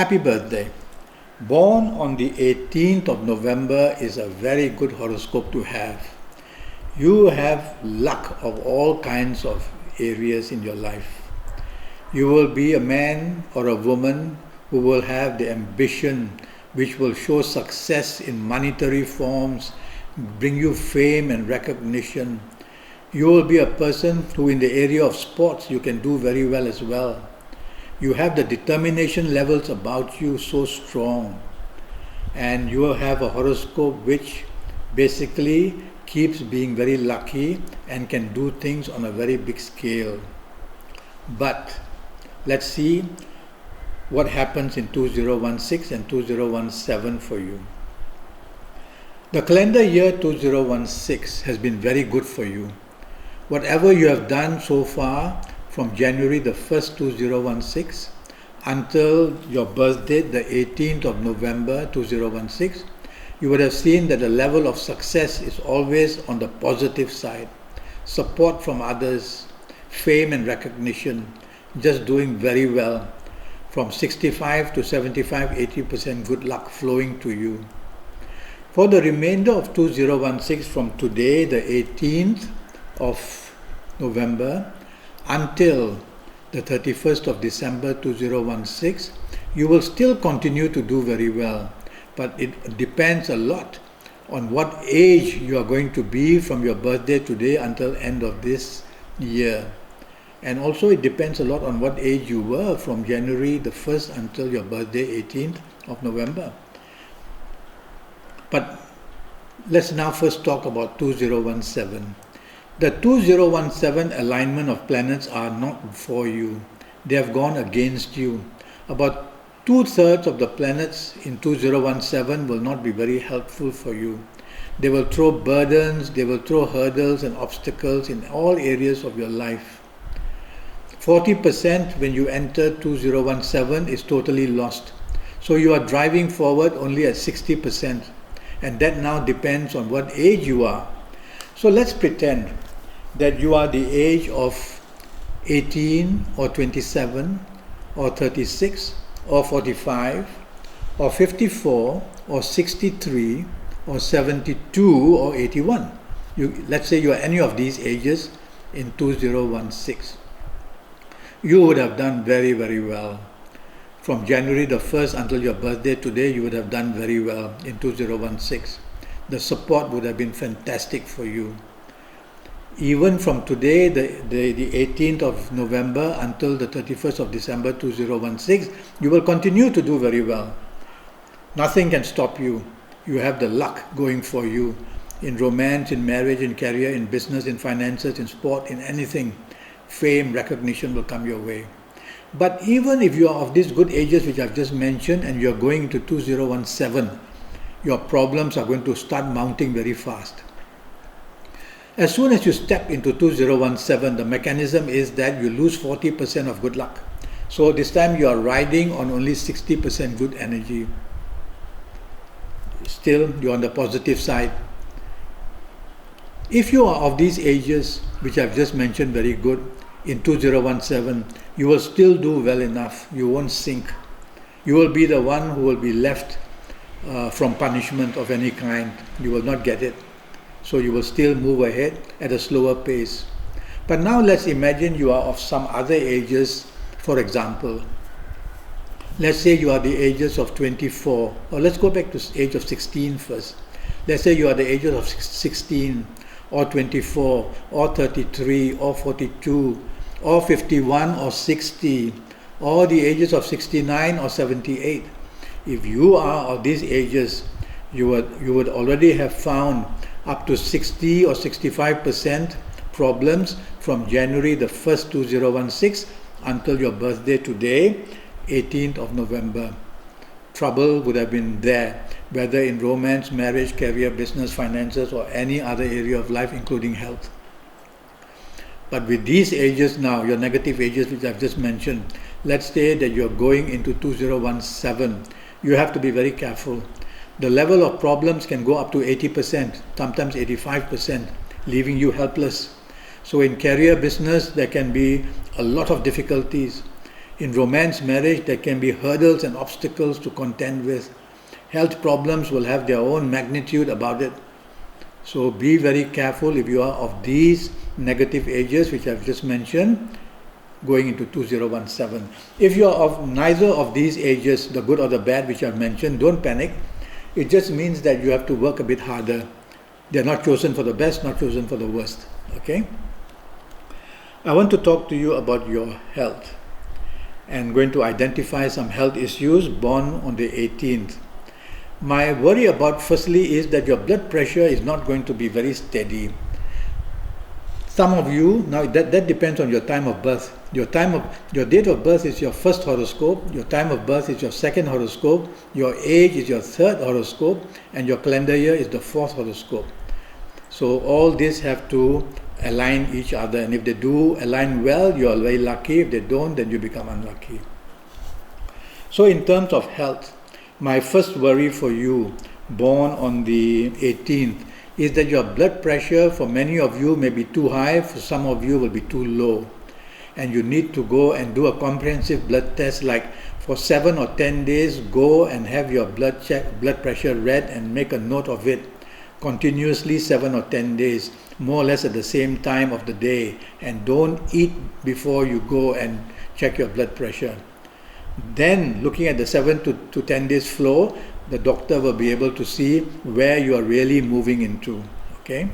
Happy birthday. Born on the 18th of November is a very good horoscope to have. You have luck of all kinds of areas in your life. You will be a man or a woman who will have the ambition which will show success in monetary forms, bring you fame and recognition. You will be a person who in the area of sports you can do very well as well. You have the determination levels about you so strong, and you will have a horoscope which basically keeps being very lucky and can do things on a very big scale. But let's see what happens in 2016 and 2017 for you. The calendar year 2016 has been very good for you. Whatever you have done so far from January the 1st 2016 until your birthday the 18th of November 2016, you would have seen that the level of success is always on the positive side. Support from others, fame and recognition, just doing very well. From 65 to 75, 80% good luck flowing to you. For the remainder of 2016 from today the 18th of November until the 31st of December 2016, you will still continue to do very well. But it depends a lot on what age you are going to be from your birthday today until end of this year. And also it depends a lot on what age you were from January the 1st until your birthday 18th of November. But let's now first talk about 2017. The 2017 alignment of planets are not for you. They have gone against you. About 2/3 of the planets in 2017 will not be very helpful for you. They will throw burdens, they will throw hurdles and obstacles in all areas of your life. 40% when you enter 2017 is totally lost. So you are driving forward only at 60%. And that now depends on what age you are. So let's pretend that you are the age of 18 or 27 or 36 or 45 or 54 or 63 or 72 or 81. Let's say you are any of these ages in 2016. You would have done very, very well. From January the 1st until your birthday today, you would have done very well in 2016. The support would have been fantastic for you. Even from today, the 18th of November until the 31st of December 2016, you will continue to do very well. Nothing can stop you. You have the luck going for you in romance, in marriage, in career, in business, in finances, in sport, in anything. Fame, recognition will come your way. But even if you are of these good ages which I've just mentioned and you are going into 2017, your problems are going to start mounting very fast. As soon as you step into 2017, the mechanism is that you lose 40% of good luck. So this time you are riding on only 60% good energy. Still, you're on the positive side. If you are of these ages, which I've just mentioned very good, in 2017, you will still do well enough. You won't sink. You will be the one who will be left from punishment of any kind. You will not get it. So you will still move ahead at a slower pace. But now let's imagine you are of some other ages. For example, let's say you are the ages of 24, or let's go back to the age of 16 first. Let's say you are the ages of 16 or 24 or 33 or 42 or 51 or 60 or the ages of 69 or 78. If you are of these ages, you would already have found up to 60 or 65% problems from January the 1st 2016 until your birthday today, 18th of November. Trouble would have been there, whether in romance, marriage, career, business, finances, or any other area of life, including health. But with these ages now, your negative ages which I've just mentioned, let's say that you're going into 2017, you have to be very careful. The level of problems can go up to 80%, sometimes 85%, leaving you helpless. So in career business, there can be a lot of difficulties. In romance marriage, there can be hurdles and obstacles to contend with. Health problems will have their own magnitude about it. So be very careful if you are of these negative ages which I've just mentioned, going into 2017. If you are of neither of these ages, the good or the bad which I've mentioned, don't panic. It just means that you have to work a bit harder. They're not chosen for the best, not chosen for the worst. Okay? I want to talk to you about your health and going to identify some health issues born on the 18th. My worry about firstly is that your blood pressure is not going to be very steady. Some of you, now that depends on your time of birth. Your date of birth is your first horoscope, your time of birth is your second horoscope, your age is your third horoscope, and your calendar year is the fourth horoscope. So all these have to align each other, and if they do align well, you are very lucky. If they don't, then you become unlucky. So in terms of health, my first worry for you born on the 18th is that your blood pressure for many of you may be too high, for some of you will be too low. And you need to go and do a comprehensive blood test, like for 7 or 10 days, go and have your blood pressure read and make a note of it continuously 7 or 10 days, more or less at the same time of the day, and don't eat before you go and check your blood pressure. Then, looking at the 7 to 10 days flow, the doctor will be able to see where you are really moving into. Okay.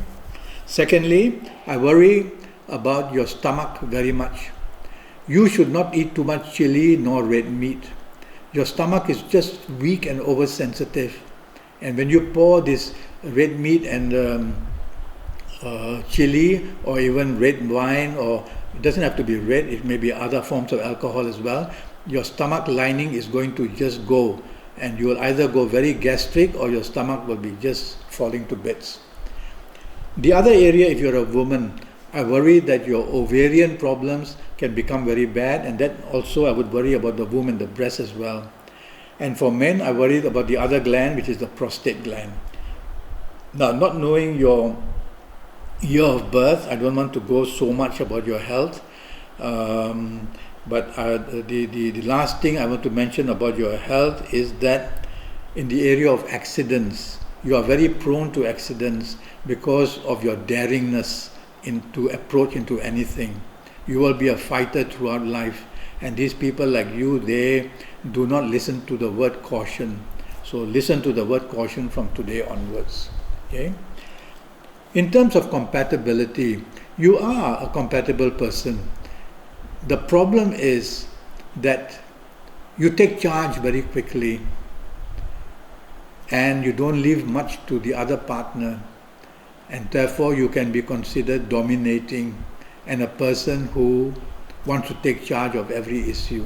Secondly, I worry about your stomach very much. You should not eat too much chili nor red meat. Your stomach is just weak and oversensitive, and when you pour this red meat and chili, or even red wine, or it doesn't have to be red, it may be other forms of alcohol as well, your stomach lining is going to just go, and you will either go very gastric or your stomach will be just falling to bits. The other area, if you're a woman, I worry that your ovarian problems can become very bad, and that also I would worry about the womb and the breast as well. And for men, I worry about the other gland, which is the prostate gland. Now, not knowing your year of birth, I don't want to go so much about your health. But the last thing I want to mention about your health is that in the area of accidents, you are very prone to accidents because of your daringness to approach into anything. You will be a fighter throughout life, and these people like you, they do not listen to the word caution. So listen to the word caution from today onwards. Okay? In terms of compatibility, you are a compatible person. The problem is that you take charge very quickly and you don't leave much to the other partner, and therefore you can be considered dominating and a person who wants to take charge of every issue.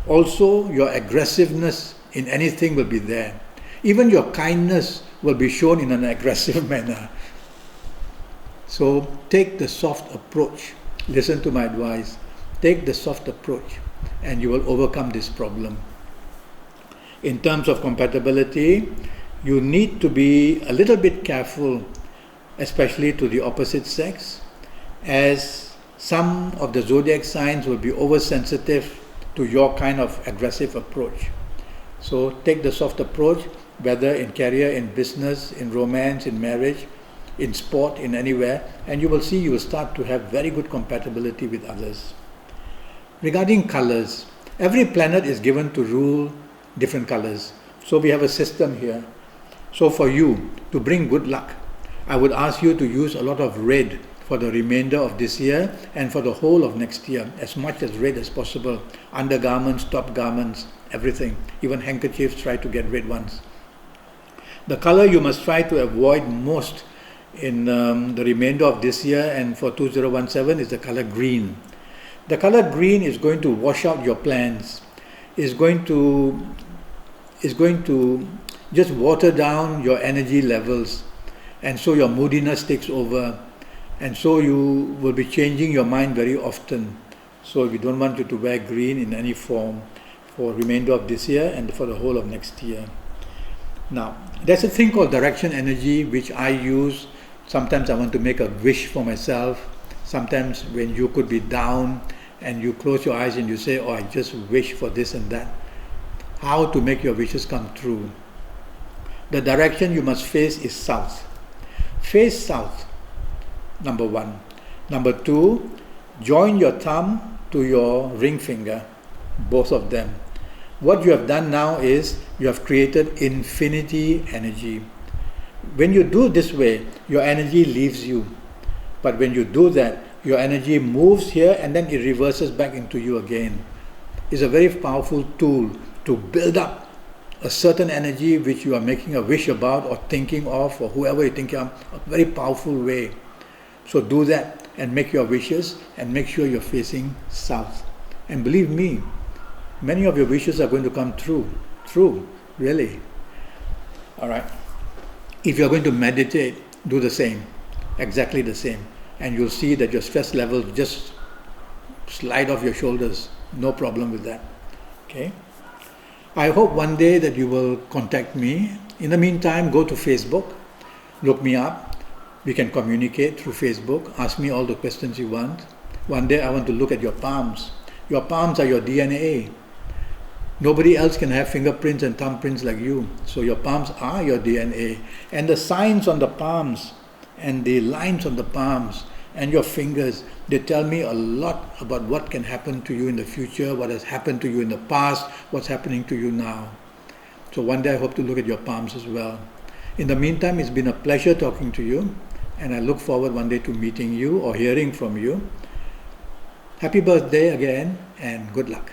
Also, your aggressiveness in anything will be there. Even your kindness will be shown in an aggressive manner. So take the soft approach. Listen to my advice. Take the soft approach and you will overcome this problem. In terms of compatibility, you need to be a little bit careful, especially to the opposite sex, as some of the zodiac signs will be oversensitive to your kind of aggressive approach. So take the soft approach, whether in career, in business, in romance, in marriage, in sport, in anywhere, and you will see you will start to have very good compatibility with others. Regarding colors, every planet is given to rule different colors. So we have a system here. So for you, to bring good luck, I would ask you to use a lot of red for the remainder of this year and for the whole of next year, as much as red as possible. Undergarments, top garments, everything. Even handkerchiefs, try to get red ones. The color you must try to avoid most in the remainder of this year and for 2017 is the color green. The color green is going to wash out your plans, is going to just water down your energy levels, and so your moodiness takes over, and so you will be changing your mind very often. So we don't want you to wear green in any form for remainder of this year and for the whole of next year. Now, there's a thing called direction energy which I use. Sometimes I want to make a wish for myself. Sometimes when you could be down and you close your eyes and you say, oh, I just wish for this and that. How to make your wishes come true? The direction you must face is south. Face south, number one. Number two, join your thumb to your ring finger, both of them. What you have done now is you have created infinity energy. When you do this way, your energy leaves you. But when you do that, your energy moves here and then it reverses back into you again. It's a very powerful tool to build up a certain energy which you are making a wish about or thinking of, or whoever you think of, a very powerful way. So do that and make your wishes and make sure you're facing south. And believe me, many of your wishes are going to come true. True, really. All right. If you're going to meditate, do the same, exactly the same. And you'll see that your stress level just slide off your shoulders. No problem with that. Okay? I hope one day that you will contact me. In the meantime, go to Facebook, look me up. We can communicate through Facebook. Ask me all the questions you want. One day I want to look at your palms. Your palms are your DNA. Nobody else can have fingerprints and thumbprints like you. So your palms are your DNA. And the signs on the palms and the lines on the palms and your fingers, they tell me a lot about what can happen to you in the future, what has happened to you in the past, what's happening to you now. So one day I hope to look at your palms as well. In the meantime, it's been a pleasure talking to you, and I look forward one day to meeting you or hearing from you. Happy birthday again, and good luck.